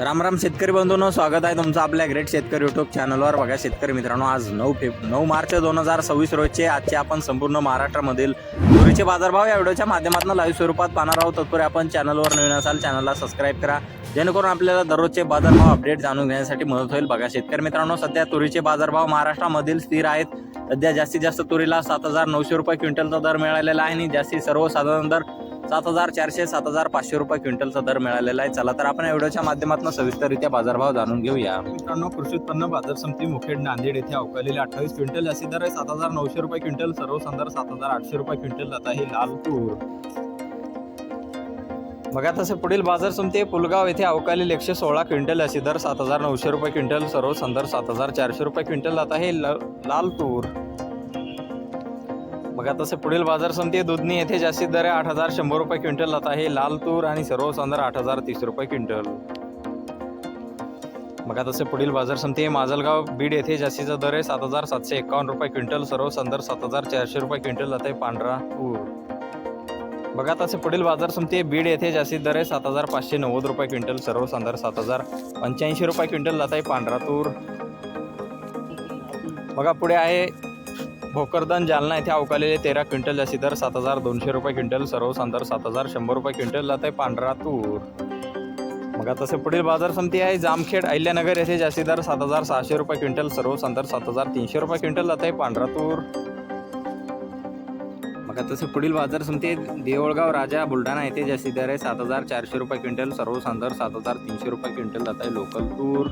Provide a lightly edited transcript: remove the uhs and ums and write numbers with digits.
राम राम शेतकरी बंधूंनो, स्वागत आहे तुमचं आपल्या ग्रेट शेतकरी यूट्यूब चॅनलवर. बघा शेतकरी मित्रांनो, आज 9 मार्च 2026 रोजचे आजचे आपण संपूर्ण महाराष्ट्रामधील तुरीचे बाजारभाव या व्हिडिओच्या माध्यमातून लाईव्ह स्वरूपात पाहणार आहोत. तत्पूर्वी आपण चॅनलवर नवीन असाल चॅनलला सबस्क्राईब करा, जेणेकरून आपल्याला दररोजचे बाजारभाव अपडेट जाणून घेण्यासाठी मदत होईल. बघा शेतकरी मित्रांनो, सध्या तुरीचे बाजारभाव महाराष्ट्रामधील स्थिर आहेत. सध्या जास्तीत जास्त तुरीला 7,900 रुपये क्विंटलचा दर मिळालेला आहे आणि जास्तीत सर्वसाधारण दर 7,400 7,500 रुपये क्विंटलचा दर मिळालेला आहे. चला तर आपण या व्हिडिओच्या माध्यमातून सविस्तररित्या बाजारभाव जाणून घेऊया. मित्रांनो, कृषी उत्पन्न बाजार समिती मुखेड नांदेड येथे अवकालेले 28 क्विंटल जास्ती दर आहे 7,900 रुपये क्विंटल, सर्वसाधारण 7,800 रुपये क्विंटल. आता ही लाल तूर. बघा तसे पुढील बाजार समिती पुलगाव येथे अवकालेले 116 क्विंटल अशी दर 7,900 रुपये क्विंटल, सर्वसाधारण 7,400 रुपये क्विंटल. आता हे लाल तूर. बघा तसे पुढील बाजार समिती दुधनी येथे जास्तीत दर आहे 8,100 रुपये क्विंटल. आता हे लाल तूर आणि सर्वसाधारण 8,030 रुपये क्विंटल. बघा तसे पुढील बाजार समिती माजलगाव बीड येथे जास्तीचा दर आहे 7,751 रुपये क्विंटल, सर्वसाधारण 7,400 रुपये क्विंटल. आता हे पांढरा तूर. बघा तसे पुढील बाजार समिती बीड येथे जास्तीत दर आहे 7,590 रुपये क्विंटल, सर्वसाधारण 7,085 रुपये क्विंटल. आता हे पांढरा तूर. बघा पुढे आहे भोकरदन जालना येथे अवकालेले 13 क्विंटल जास्ती दर 7,200 रुपये क्विंटल, सर्वसाधारण 7,100 रुपये क्विंटल. आता आहे पांढरा तूर. बघा तसे पुढील बाजार समिती आहे जामखेड अहिल्यानगर येथे जास्ती दर 7,600 रुपये क्विंटल, सर्वसाधारण 7,300 रुपये क्विंटल. आता आहे पांढरा तूर. बघा तसे पुढील बाजार समिती देवळगाव राजा बुलढाणा येथे जास्ती दर आहे 7,400 रुपये क्विंटल, सर्वसाधारण 7,300 रुपये क्विंटल. आता आहे लोकल तूर.